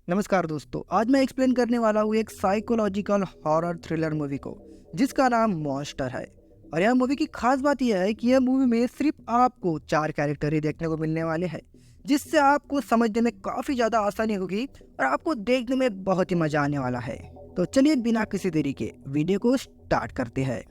नमस्कार दोस्तों, आज मैं एक्सप्लेन करने वाला हूँ एक साइकोलॉजिकल हॉरर थ्रिलर मूवी को जिसका नाम मॉन्स्टर है। और यह मूवी की खास बात यह है कि यह मूवी में सिर्फ आपको 4 कैरेक्टर ही देखने को मिलने वाले हैं, जिससे आपको समझने में काफ़ी ज़्यादा आसानी होगी और आपको देखने में बहुत ही मज़ा आने वाला है। तो चलिए बिना किसी देरी के वीडियो को स्टार्ट करते हैं।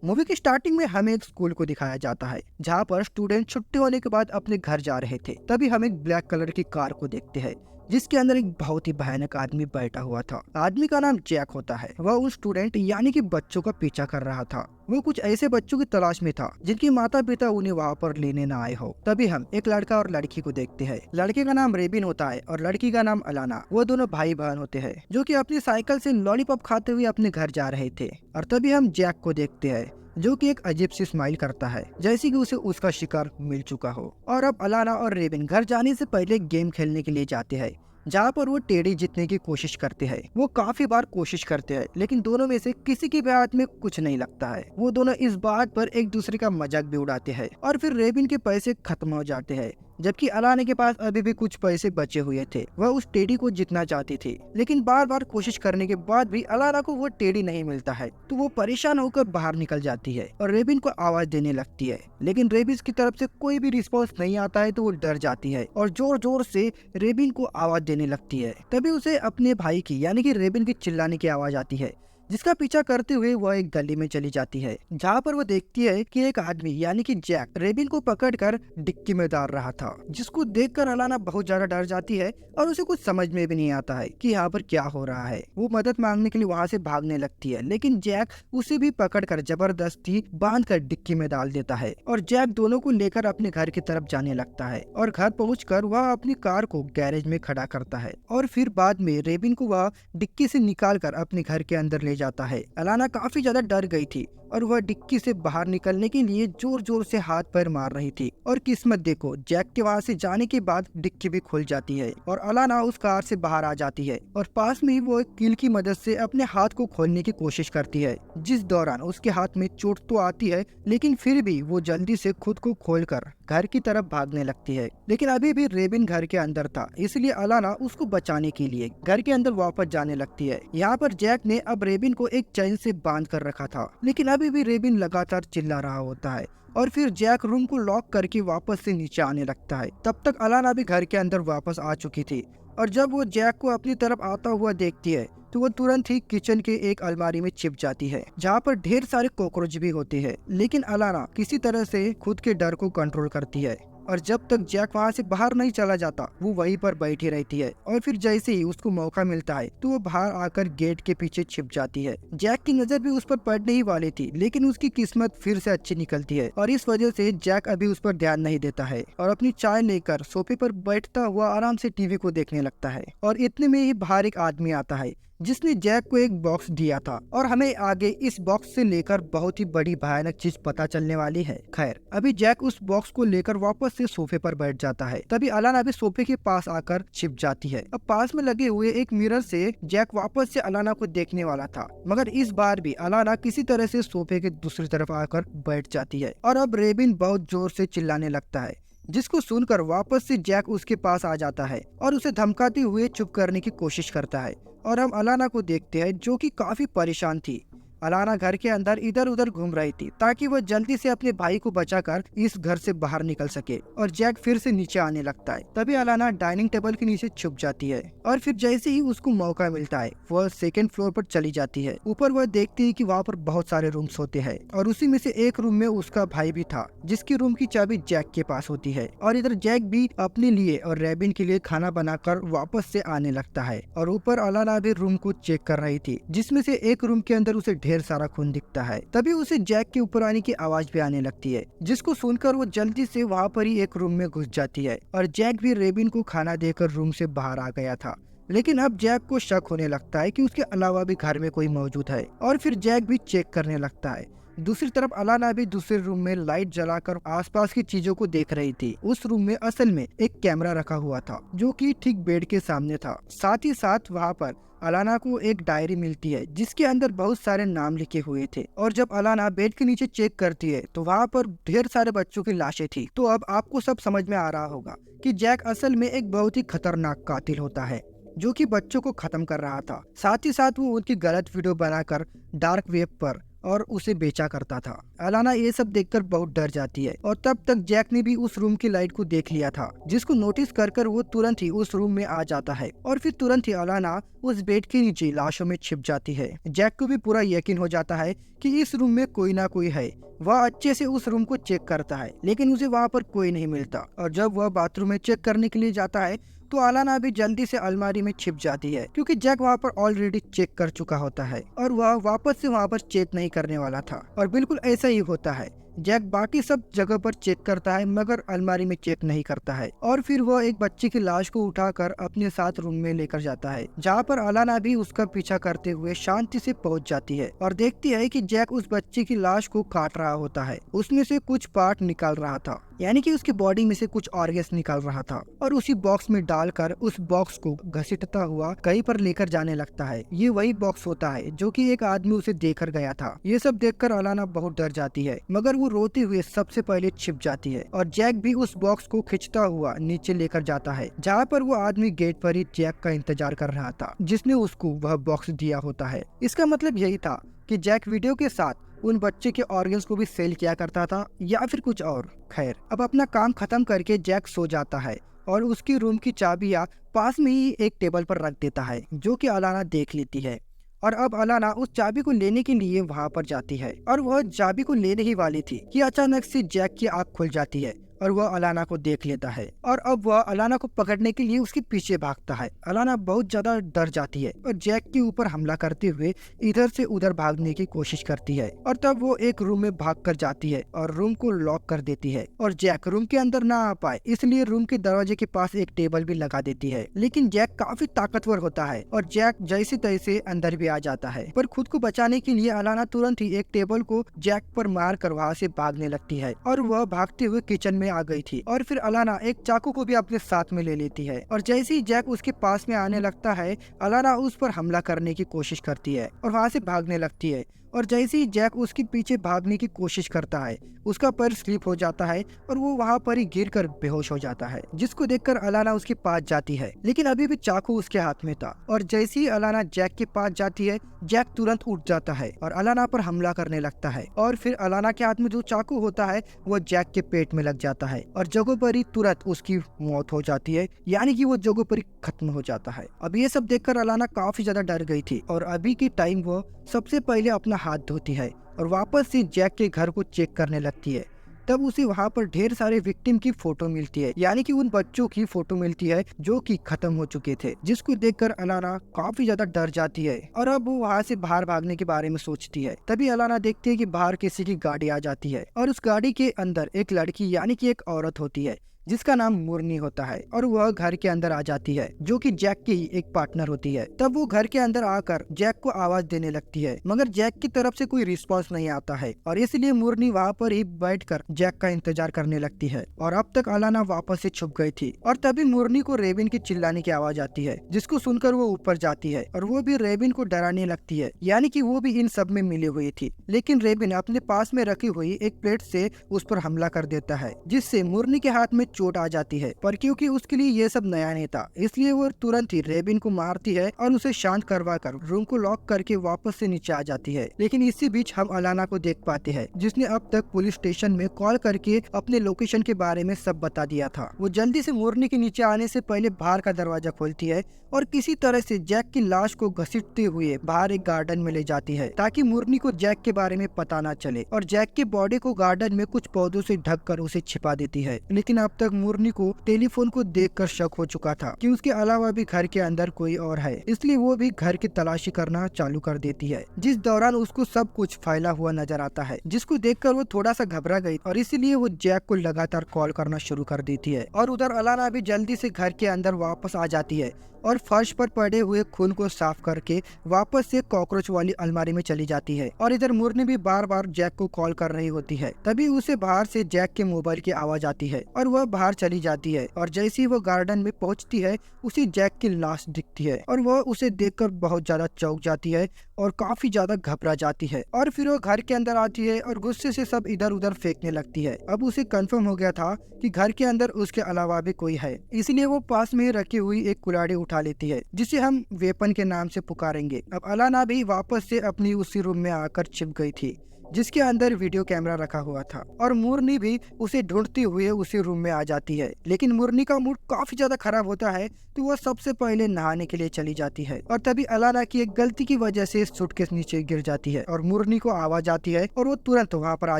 मूवी की स्टार्टिंग में हमें एक स्कूल को दिखाया जाता है जहाँ पर स्टूडेंट छुट्टी होने के बाद अपने घर जा रहे थे। तभी हम एक ब्लैक कलर की कार को देखते हैं जिसके अंदर एक बहुत ही भयानक आदमी बैठा हुआ था। आदमी का नाम जैक होता है। वह उन स्टूडेंट यानी कि बच्चों का पीछा कर रहा था। वो कुछ ऐसे बच्चों की तलाश में था जिनके माता पिता उन्हें वहाँ पर लेने ना आए हो। तभी हम एक लड़का और लड़की को देखते हैं। लड़के का नाम रेबिन होता है और लड़की का नाम अलाना। वो दोनों भाई बहन होते हैं जो कि अपनी साइकिल से लॉलीपॉप खाते हुए अपने घर जा रहे थे। और तभी हम जैक को देखते हैं जो कि एक अजीब सी स्माइल करता है जैसे कि उसे उसका शिकार मिल चुका हो। और अब अलाना और रेबिन घर जाने से पहले गेम खेलने के लिए जाते हैं जहाँ पर वो टेढ़ी जीतने की कोशिश करते हैं। वो काफी बार कोशिश करते हैं लेकिन दोनों में से किसी के भी हाथ में कुछ नहीं लगता है। वो दोनों इस बात पर एक दूसरे का मजाक भी उड़ाते हैं और फिर रेबिन के पैसे खत्म हो जाते हैं जबकि अलाना के पास अभी भी कुछ पैसे बचे हुए थे। वह उस टेढ़ी को जीतना चाहती थी लेकिन बार बार कोशिश करने के बाद भी अलाना को वो टेढ़ी नहीं मिलता है। तो वो परेशान होकर बाहर निकल जाती है और रेबिन को आवाज देने लगती है लेकिन रेबिन की तरफ से कोई भी रिस्पॉन्स नहीं आता है। तो वो डर जाती है और जोर जोर से रेबिन को आवाज देने लगती है। तभी उसे अपने भाई की यानी कि रेबिन की चिल्लाने की आवाज आती है जिसका पीछा करते हुए वह एक गली में चली जाती है जहाँ पर वो देखती है कि एक आदमी यानी कि जैक रेबिन को पकड़कर डिक्की में डाल रहा था, जिसको देखकर अलाना बहुत ज्यादा डर जाती है और उसे कुछ समझ में भी नहीं आता है कि यहाँ पर क्या हो रहा है। वो मदद मांगने के लिए वहाँ से भागने लगती है लेकिन जैक उसे भी पकड़कर जबरदस्ती बांधकर डिक्की में डाल देता है और जैक दोनों को लेकर अपने घर की तरफ जाने लगता है। और घर पहुंचकर वह अपनी कार को गैरेज में खड़ा करता है और फिर बाद में रेबिन को वह डिक्की से निकाल कर अपने घर के अंदर ले जाता है। अलाना काफी ज्यादा डर गई थी और वह डिक्की से बाहर निकलने के लिए जोर जोर से हाथ पैर मार रही थी। और किस्मत देखो, जैक के वहाँ से जाने के बाद डिक्की भी खुल जाती है और अलाना उस कार से बाहर आ जाती है और पास में ही वो एक कील की मदद से अपने हाथ को खोलने की कोशिश करती है, जिस दौरान उसके हाथ में चोट तो आती है लेकिन फिर भी वो जल्दी से खुद को खोलकर घर की तरफ भागने लगती है। लेकिन अभी भी रेबिन घर के अंदर था, इसलिए अलाना उसको बचाने के लिए घर के अंदर वापस जाने लगती है। यहाँ पर जैक ने अब रेबिन को एक चैन से बांध कर रखा था लेकिन अभी भी रेबिन लगातार चिल्ला रहा होता है। और फिर जैक रूम को लॉक करके वापस से नीचे आने लगता है। तब तक अलाना भी घर के अंदर वापस आ चुकी थी और जब वो जैक को अपनी तरफ आता हुआ देखती है तो वो तुरंत ही किचन के एक अलमारी में छिप जाती है जहाँ पर ढेर सारे कॉकरोच भी होते हैं। लेकिन अलाना किसी तरह से खुद के डर को कंट्रोल करती है और जब तक जैक वहाँ से बाहर नहीं चला जाता वो वहीं पर बैठी रहती है। और फिर जैसे ही उसको मौका मिलता है तो वो बाहर आकर गेट के पीछे छिप जाती है। जैक की नजर भी उस पर पड़ने ही वाली थी लेकिन उसकी किस्मत फिर से अच्छी निकलती है और इस वजह से जैक अभी उस पर ध्यान नहीं देता है और अपनी चाय लेकर सोफे पर बैठता हुआ आराम से टीवी को देखने लगता है। और इतने में ही बाहर एक आदमी आता है जिसने जैक को एक बॉक्स दिया था और हमें आगे इस बॉक्स से लेकर बहुत ही बड़ी भयानक चीज पता चलने वाली है। खैर, अभी जैक उस बॉक्स को लेकर वापस से सोफे पर बैठ जाता है। तभी अलाना भी सोफे के पास आकर छिप जाती है। अब पास में लगे हुए एक मिरर से जैक वापस से अलाना को देखने वाला था मगर इस बार भी अलाना किसी तरह से सोफे के दूसरी तरफ आकर बैठ जाती है और अब रेबिन बहुत जोर से चिल्लाने लगता है, जिसको सुनकर वापस से जैक उसके पास आ जाता है और उसे धमकाते हुए चुप करने की कोशिश करता है। और हम अलाना को देखते हैं जो कि काफी परेशान थी। अलाना घर के अंदर इधर उधर घूम रही थी ताकि वह जल्दी से अपने भाई को बचाकर इस घर से बाहर निकल सके। और जैक फिर से नीचे आने लगता है। तभी अलाना डाइनिंग टेबल के नीचे छुप जाती है और फिर जैसे ही उसको मौका मिलता है वह सेकंड फ्लोर पर चली जाती है। ऊपर वह देखती है कि वहाँ पर बहुत सारे रूम्स होते हैं और उसी में से एक रूम में उसका भाई भी था जिसकी रूम की चाबी जैक के पास होती है। और इधर जैक भी अपने लिए और रेबिन के लिए खाना बनाकर वापस से आने लगता है और ऊपर अलाना भी रूम को चेक कर रही थी जिसमें से एक रूम के अंदर उसे ढेर सारा खून दिखता है। तभी उसे जैक के ऊपर आने की आवाज भी आने लगती है, जिसको सुनकर वो जल्दी से वहाँ पर ही एक रूम में घुस जाती है। और जैक भी रेबिन को खाना देकर रूम से बाहर आ गया था लेकिन अब जैक को शक होने लगता है कि उसके अलावा भी घर में कोई मौजूद है और फिर जैक भी चेक करने लगता है। दूसरी तरफ अलाना भी दूसरे रूम में लाइट जलाकर आसपास की चीजों को देख रही थी। उस रूम में असल में एक कैमरा रखा हुआ था जो कि ठीक बेड के सामने था। साथ ही साथ वहाँ पर अलाना को एक डायरी मिलती है जिसके अंदर बहुत सारे नाम लिखे हुए थे। और जब अलाना बेड के नीचे चेक करती है तो वहाँ पर ढेर सारे बच्चों की लाशें थी। तो अब आपको सब समझ में आ रहा होगा कि जैक असल में एक बहुत ही खतरनाक कातिल होता है। जो कि बच्चों को खत्म कर रहा था। साथ ही साथ वो उनकी गलत वीडियो बनाकर डार्क वेब पर और उसे बेचा करता था। अलाना ये सब देखकर बहुत डर जाती है और तब तक जैक ने भी उस रूम की लाइट को देख लिया था, जिसको नोटिस कर वो तुरंत ही उस रूम में आ जाता है और फिर तुरंत ही अलाना उस बेड के नीचे लाशों में छिप जाती है। जैक को भी पूरा यकीन हो जाता है कि इस रूम में कोई ना कोई है। वह अच्छे से उस रूम को चेक करता है, लेकिन उसे वहाँ पर कोई नहीं मिलता और जब वह बाथरूम में चेक करने के लिए जाता है तो अलाना भी जल्दी से अलमारी में छिप जाती है, क्योंकि जैक वहाँ पर ऑलरेडी चेक कर चुका होता है और वह वापस से वहाँ पर चेक नहीं करने वाला था। और बिल्कुल ऐसा ही होता है। जैक बाकी सब जगह पर चेक करता है मगर अलमारी में चेक नहीं करता है और फिर वह एक बच्चे की लाश को उठाकर अपने साथ रूम में लेकर जाता है, जहाँ पर अलाना भी उसका पीछा करते हुए शांति से पहुँच जाती है और देखती है कि जैक उस बच्चे की लाश को काट रहा होता है। उसमें से कुछ पार्ट निकाल रहा था, यानी कि उसकी बॉडी में से कुछ ऑर्गन्स निकाल रहा था और उसी बॉक्स में डालकर उस बॉक्स को घसीटता हुआ कहीं पर लेकर जाने लगता है। ये वही बॉक्स होता है जो कि एक आदमी उसे देकर गया था। ये सब देखकर अलाना बहुत डर जाती है मगर वो रोते हुए सबसे पहले छिप जाती है और जैक भी उस बॉक्स को खींचता हुआ नीचे लेकर जाता है, जहाँ पर वो आदमी गेट पर ही जैक का इंतजार कर रहा था, जिसने उसको वह बॉक्स दिया होता है। इसका मतलब यही था कि जैक वीडियो के साथ उन बच्चे के ऑर्गन्स को भी सेल किया करता था या फिर कुछ और। खैर, अब अपना काम खत्म करके जैक सो जाता है और उसकी रूम की चाबियां पास में ही एक टेबल पर रख देता है, जो कि अलाना देख लेती है। और अब अलाना उस चाबी को लेने के लिए वहां पर जाती है और वह चाबी को लेने ही वाली थी कि अचानक से जैक की आंख खुल जाती है और वह अलाना को देख लेता है और अब वह अलाना को पकड़ने के लिए उसके पीछे भागता है। अलाना बहुत ज्यादा डर जाती है और जैक के ऊपर हमला करते हुए इधर से उधर भागने की कोशिश करती है और तब वो एक रूम में भाग कर जाती है और रूम को लॉक कर देती है और जैक रूम के अंदर ना आ पाए इसलिए रूम के दरवाजे के पास एक टेबल भी लगा देती है। लेकिन जैक काफी ताकतवर होता है और जैक जैसे तैसे अंदर भी आ जाता है, पर खुद को बचाने के लिए अलाना तुरंत ही एक टेबल को जैक पर मार कर वहाँ से भागने लगती है और वह भागते हुए किचन में आ गई थी और फिर अलाना एक चाकू को भी अपने साथ में ले लेती है और जैसे ही जैक उसके पास में आने लगता है अलाना उस पर हमला करने की कोशिश करती है और वहाँ से भागने लगती है और जैसे ही जैक उसके पीछे भागने की कोशिश करता है उसका पैर स्लिप हो जाता है और वो वहाँ पर ही गिरकर बेहोश हो जाता है, जिसको देखकर अलाना उसके पास जाती है लेकिन अभी भी चाकू उसके हाथ में था और जैसे ही अलाना जैक के पास जाती है जैक तुरंत उठ जाता है और अलाना पर हमला करने लगता है और फिर अलाना के हाथ में जो चाकू होता है वो जैक के पेट में लग जाता है और जगह पर ही तुरंत उसकी मौत हो जाती है, यानी कि वो जगह पर ही खत्म हो जाता है। अब ये सब देखकर अलाना काफी ज्यादा डर गई थी और अभी के टाइम वो सबसे पहले अपना हाथ धोती है और वापस से जैक के घर को चेक करने लगती है। तब उसे वहाँ पर ढेर सारे विक्टिम की फोटो मिलती है, यानी कि उन बच्चों की फोटो मिलती है जो कि खत्म हो चुके थे, जिसको देखकर अलाना काफी ज्यादा डर जाती है और अब वो वहाँ से बाहर भागने के बारे में सोचती है। तभी अलाना देखती है कि बाहर किसी की गाड़ी आ जाती है और उस गाड़ी के अंदर एक लड़की यानी कि एक औरत होती है जिसका नाम मुरनी होता है और वह घर के अंदर आ जाती है, जो कि जैक की ही एक पार्टनर होती है। तब वो घर के अंदर आकर जैक को आवाज देने लगती है मगर जैक की तरफ से कोई रिस्पांस नहीं आता है और इसलिए मुरनी वहाँ पर ही बैठकर जैक का इंतजार करने लगती है और अब तक अलाना वापस से छुप गई थी और तभी मुरनी को रेबिन की चिल्लाने की आवाज आती है, जिसको सुनकर वो ऊपर जाती है और वो भी रेबिन को डराने लगती है, यानी कि वो भी इन सब में मिली हुई थी। लेकिन रेबिन अपने पास में रखी हुई एक प्लेट से उस पर हमला कर देता है, जिससे मुरनी के हाथ में चोट आ जाती है, पर क्योंकि उसके लिए ये सब नया नहीं था इसलिए वो तुरंत ही रेबिन को मारती है और उसे शांत करवा कर रूम को लॉक करके वापस से नीचे आ जाती है। लेकिन इसी बीच हम अलाना को देख पाते हैं, जिसने अब तक पुलिस स्टेशन में कॉल करके अपने लोकेशन के बारे में सब बता दिया था। वो जल्दी से मुरनी के नीचे आने से पहले बाहर का दरवाजा खोलती है और किसी तरह से जैक की लाश को घसीटते हुए बाहर एक गार्डन में ले जाती है ताकि मुरनी को जैक के बारे में पता ना चले और जैक के बॉडी को गार्डन में कुछ पौधों से ढककर उसे छिपा देती है। लेकिन अब तक मुरनी को टेलीफोन को देखकर शक हो चुका था कि उसके अलावा भी घर के अंदर कोई और है, इसलिए वो भी घर की तलाशी करना चालू कर देती है, जिस दौरान उसको सब कुछ फैला हुआ नजर आता है, जिसको देखकर वो थोड़ा सा घबरा गई और इसीलिए वो जैक को लगातार कॉल करना शुरू कर देती है। और उधर अलाना भी जल्दी से घर के अंदर वापस आ जाती है और फर्श पर पड़े हुए खून को साफ करके वापस से कॉकरोच वाली अलमारी में चली जाती है। और इधर मुरनी भी बार बार जैक को कॉल कर रही होती है। तभी उसे बाहर से जैक के मोबाइल की आवाज आती है और वह बाहर चली जाती है और जैसे ही वो गार्डन में पहुंचती है उसे जैक की लाश दिखती है और वह उसे देखकर बहुत ज्यादा चौंक जाती है और काफी ज्यादा घबरा जाती है। और फिर वो घर के अंदर आती है और गुस्से से सब इधर उधर फेंकने लगती है। अब उसे कंफर्म हो गया था कि घर के अंदर उसके अलावा भी कोई है, इसलिए वो पास में रखी हुई एक कुल्हाड़ी उठा लेती है, जिसे हम वेपन के नाम से पुकारेंगे। अब अलाना भी वापस से अपनी उसी रूम में आकर छिप गई थी, जिसके अंदर वीडियो कैमरा रखा हुआ था। और मुरनी भी उसे ढूंढते हुए उसी रूम में आ जाती है। लेकिन मुरनी का मूड काफी ज्यादा खराब होता है, तो वह सबसे पहले नहाने के लिए चली जाती है। और तभी अलाना की एक गलती की वजह से सूटकेस नीचे गिर जाती है और मुरनी को आवाज आती है और वो तुरंत वहाँ पर आ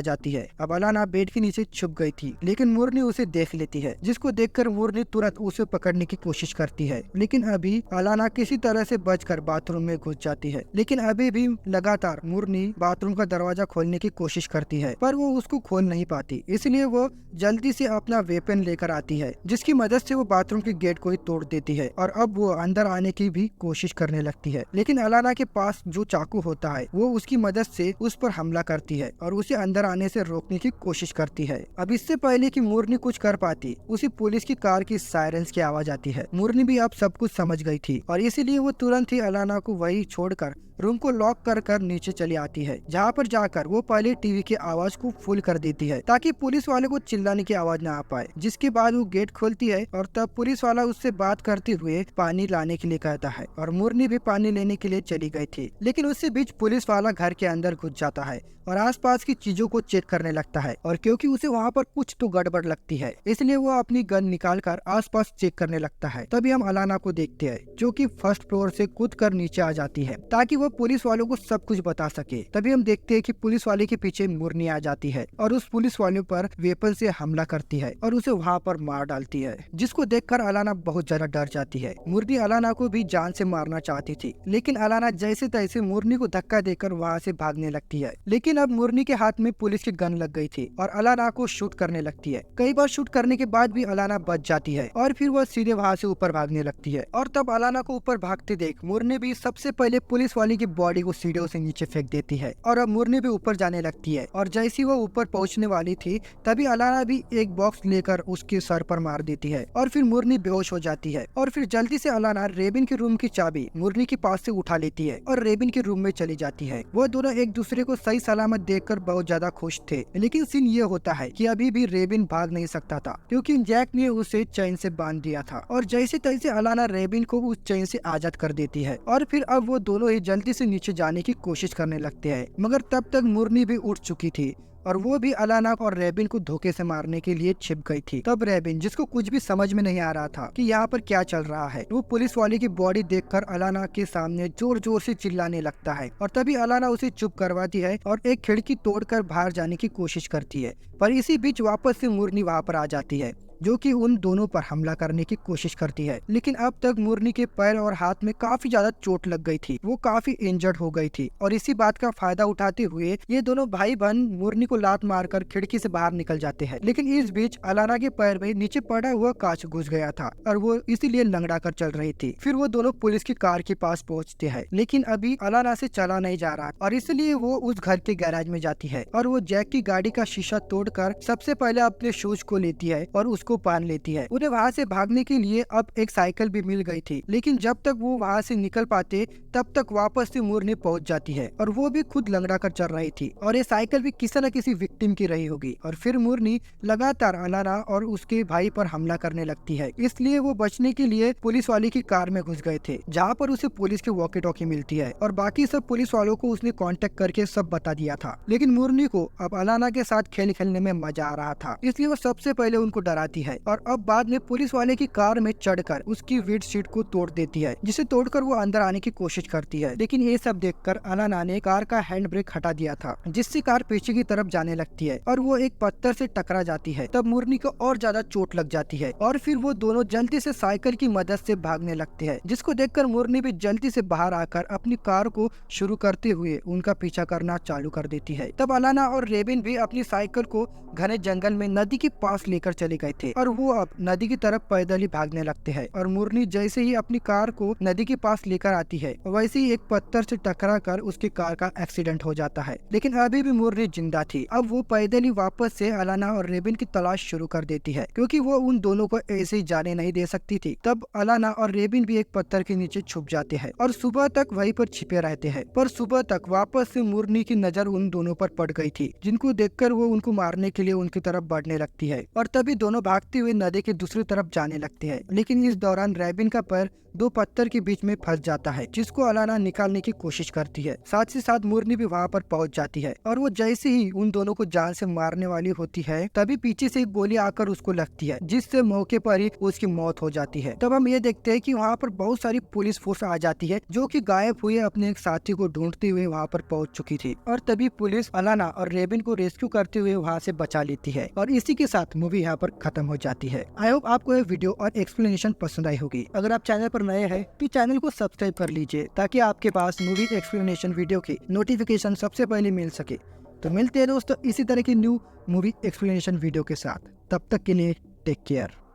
जाती है। अब अलाना बेड के नीचे छुप गई थी, लेकिन मुरनी उसे देख लेती है, जिसको देखकर मुरनी तुरंत उसे पकड़ने की कोशिश करती है। लेकिन अभी अलाना किसी तरह से बचकर बाथरूम में घुस जाती है। लेकिन अभी भी लगातार मुरनी बाथरूम का दरवाजा खोलने की कोशिश करती है, पर वो उसको खोल नहीं पाती। इसलिए वो जल्दी से अपना वेपन लेकर आती है, जिसकी मदद से वो बाथरूम के गेट को ही तोड़ देती है। और अब वो अंदर आने की भी कोशिश करने लगती है। लेकिन अलाना के पास जो चाकू होता है वो उसकी मदद से उस पर हमला करती है और उसे अंदर आने से रोकने की कोशिश करती है। अब इससे पहले कि मुरनी कुछ कर पाती, उसी पुलिस की कार की सायरन्स की आवाज आती है। मुरनी भी अब सब कुछ समझ गई थी और इसीलिए वो तुरंत ही अलाना को वही छोड़कर रूम को लॉक कर नीचे चली आती है, जहाँ पर जाकर वो पहले टीवी की आवाज को फुल कर देती है, ताकि पुलिस वाले को चिल्लाने की आवाज ना आ पाए। जिसके बाद वो गेट खोलती है और तब पुलिस वाला उससे बात करते हुए पानी लाने के लिए कहता है। और मुरनी भी पानी लेने के लिए चली गई थी, लेकिन उससे बीच पुलिस वाला घर के अंदर घुस जाता है और आसपास की चीजों को चेक करने लगता है। और क्योंकि उसे वहाँ पर कुछ तो गड़बड़ लगती है, इसलिए वो अपनी गन निकाल कर आसपास चेक करने लगता है। तभी हम अलाना को देखते हैं, जो कि फर्स्ट फ्लोर से कूद कर नीचे आ जाती है, ताकि वो पुलिस वालों को सब कुछ बता सके। तभी हम देखते हैं कि पुलिस वाले के पीछे मुरनी आ जाती है और उस पुलिस वाले पर वेपन से हमला करती है और उसे वहाँ पर मार डालती है, जिसको देखकर अलाना बहुत ज्यादा डर जाती है। मुरनी अलाना को भी जान से मारना चाहती थी, लेकिन अलाना जैसे तैसे मुरनी को धक्का देकर वहाँ से भागने लगती है। लेकिन अब मुरनी के हाथ में पुलिस की गन लग गई थी और अलाना को शूट करने लगती है। कई बार शूट करने के बाद भी अलाना बच जाती है और फिर वह सीधे वहाँ से ऊपर भागने लगती है। और तब अलाना को ऊपर भागते देख मुरनी भी सबसे पहले पुलिस वाले की बॉडी को सीढ़ियों से नीचे फेंक देती है और अब मुरनी भी ऊपर जाने लगती है। और जैसी वो ऊपर पहुंचने वाली थी, तभी अलाना भी एक बॉक्स लेकर उसके सर पर मार देती है और फिर मुरनी बेहोश हो जाती है। और फिर जल्दी से अलाना रेबिन के रूम की चाबी मुरनी के पास से उठा लेती है और रेबिन के रूम में चली जाती है। वो दोनों एक दूसरे को सही सलामत देखकर बहुत ज्यादा खुश थे। लेकिन सीन ये होता है कि अभी भी रेबिन भाग नहीं सकता था, क्योंकि जैक ने उसे चैन से बांध दिया था। और जैसे तैसे अलाना रेबिन को उस चैन से आजाद कर देती है और फिर अब वो दोनों ही जल्दी से नीचे जाने की कोशिश करने लगते हैं। मगर तब तक मुरनी भी उठ चुकी थी और वो भी अलाना और रेबिन को धोखे से मारने के लिए छिप गई थी। तब रेबिन, जिसको कुछ भी समझ में नहीं आ रहा था कि यहाँ पर क्या चल रहा है, वो पुलिस वाले की बॉडी देखकर अलाना के सामने जोर जोर से चिल्लाने लगता है। और तभी अलाना उसे चुप करवाती है और एक खिड़की तोड़कर बाहर जाने की कोशिश करती है। पर इसी बीच वापस से मुरनी वहाँ पर आ जाती है, जो कि उन दोनों पर हमला करने की कोशिश करती है। लेकिन अब तक मुरनी के पैर और हाथ में काफी ज्यादा चोट लग गई थी, वो काफी इंजर्ड हो गई थी। और इसी बात का फायदा उठाते हुए ये दोनों भाई बहन मुरनी को लात मारकर खिड़की से बाहर निकल जाते हैं। लेकिन इस बीच अलाना के पैर में नीचे पड़ा हुआ कांच घुस गया था और वो इसीलिए लंगड़ा कर चल रही थी। फिर वो दोनों पुलिस की कार के पास पहुँचते हैं, लेकिन अभी अलाना से चला नहीं जा रहा और इसलिए वो उस घर के गैराज में जाती है और वो जैक की गाड़ी का शीशा तोड़कर सबसे पहले अपने शूज को लेती है और को पान लेती है। उन्हें वहाँ से भागने के लिए अब एक साइकिल भी मिल गई थी, लेकिन जब तक वो वहाँ से निकल पाते तब तक वापस से मुरनी पहुँच जाती है और वो भी खुद लंगड़ा कर चल रही थी और ये साइकिल भी किसी न किसी विक्टिम की रही होगी। और फिर मुरनी लगातार अलाना और उसके भाई पर हमला करने लगती है, इसलिए वो बचने के लिए पुलिस वाले की कार में घुस गए थे, जहाँ पर उसे पुलिस की वॉकी टॉकी मिलती है और बाकी सब पुलिस वालों को उसने कांटेक्ट करके सब बता दिया था। लेकिन मुरनी को अब अलाना के साथ खेल खेलने में मजा आ रहा था, इसलिए वो सबसे पहले उनको डराती है और अब बाद में पुलिस वाले की कार में चढ़कर उसकी विंड शीट को तोड़ देती है, जिसे तोड़कर वो अंदर आने की कोशिश करती है। लेकिन ये सब देखकर अलाना ने कार का हैंड ब्रेक हटा दिया था, जिससे कार पीछे की तरफ जाने लगती है और वो एक पत्थर से टकरा जाती है। तब मुरनी को और ज्यादा चोट लग जाती है और फिर वो दोनों जल्दी से साइकिल की मदद से भागने लगते हैं, जिसको देखकर मुरनी भी जल्दी से बाहर आकर अपनी कार को शुरू करते हुए उनका पीछा करना चालू कर देती है। तब अलाना और रेबिन भी अपनी साइकिल को घने जंगल में नदी के पास लेकर चले गए थे थे और वो अब नदी की तरफ पैदल ही भागने लगते हैं। और मुरली जैसे ही अपनी कार को नदी के पास लेकर आती है वैसे ही एक पत्थर से टकरा कर उसकी कार का एक्सीडेंट हो जाता है। लेकिन अभी भी मुरली जिंदा थी। अब वो पैदल ही वापस से अलाना और रेबिन की तलाश शुरू कर देती है, क्योंकि वो उन दोनों को ऐसे ही जाने नहीं दे सकती थी। तब अलाना और रेबिन भी एक पत्थर के नीचे छुप जाते हैं और सुबह तक वहीं पर छिपे रहते हैं। पर सुबह तक वापस से मुरली की नजर उन दोनों पर पड़ गई थी, जिनको देखकर वो उनको मारने के लिए उनकी तरफ बढ़ने लगती है। और तभी दोनों भागते हुए नदी की दूसरी तरफ जाने लगते हैं। लेकिन इस दौरान रेबिन का पैर दो पत्थर के बीच में फंस जाता है, जिसको अलाना निकालने की कोशिश करती है। साथ ही साथ मुरली भी वहाँ पर पहुंच जाती है और वो जैसे ही उन दोनों को जान से मारने वाली होती है तभी पीछे से एक गोली आकर उसको लगती है, जिससे मौके पर ही उसकी मौत हो जाती है। तब हम ये देखते हैं कि वहाँ पर बहुत सारी पुलिस फोर्स आ जाती है, जो कि गायब हुए अपने एक साथी को ढूंढते हुए वहाँ पर पहुंच चुकी थी। और तभी पुलिस अलाना और रेबिन को रेस्क्यू करते हुए वहाँ से बचा लेती है और इसी के साथ मूवी यहाँ पर खत्म हो जाती है। आई होप आपको ये वीडियो और एक्सप्लेनेशन पसंद आई होगी। अगर आप चैनल पर नए हैं तो चैनल को सब्सक्राइब कर लीजिए, ताकि आपके पास मूवी एक्सप्लेनेशन वीडियो की नोटिफिकेशन सबसे पहले मिल सके। तो मिलते हैं दोस्तों इसी तरह की न्यू मूवी एक्सप्लेनेशन वीडियो के साथ। तब तक के लिए टेक केयर।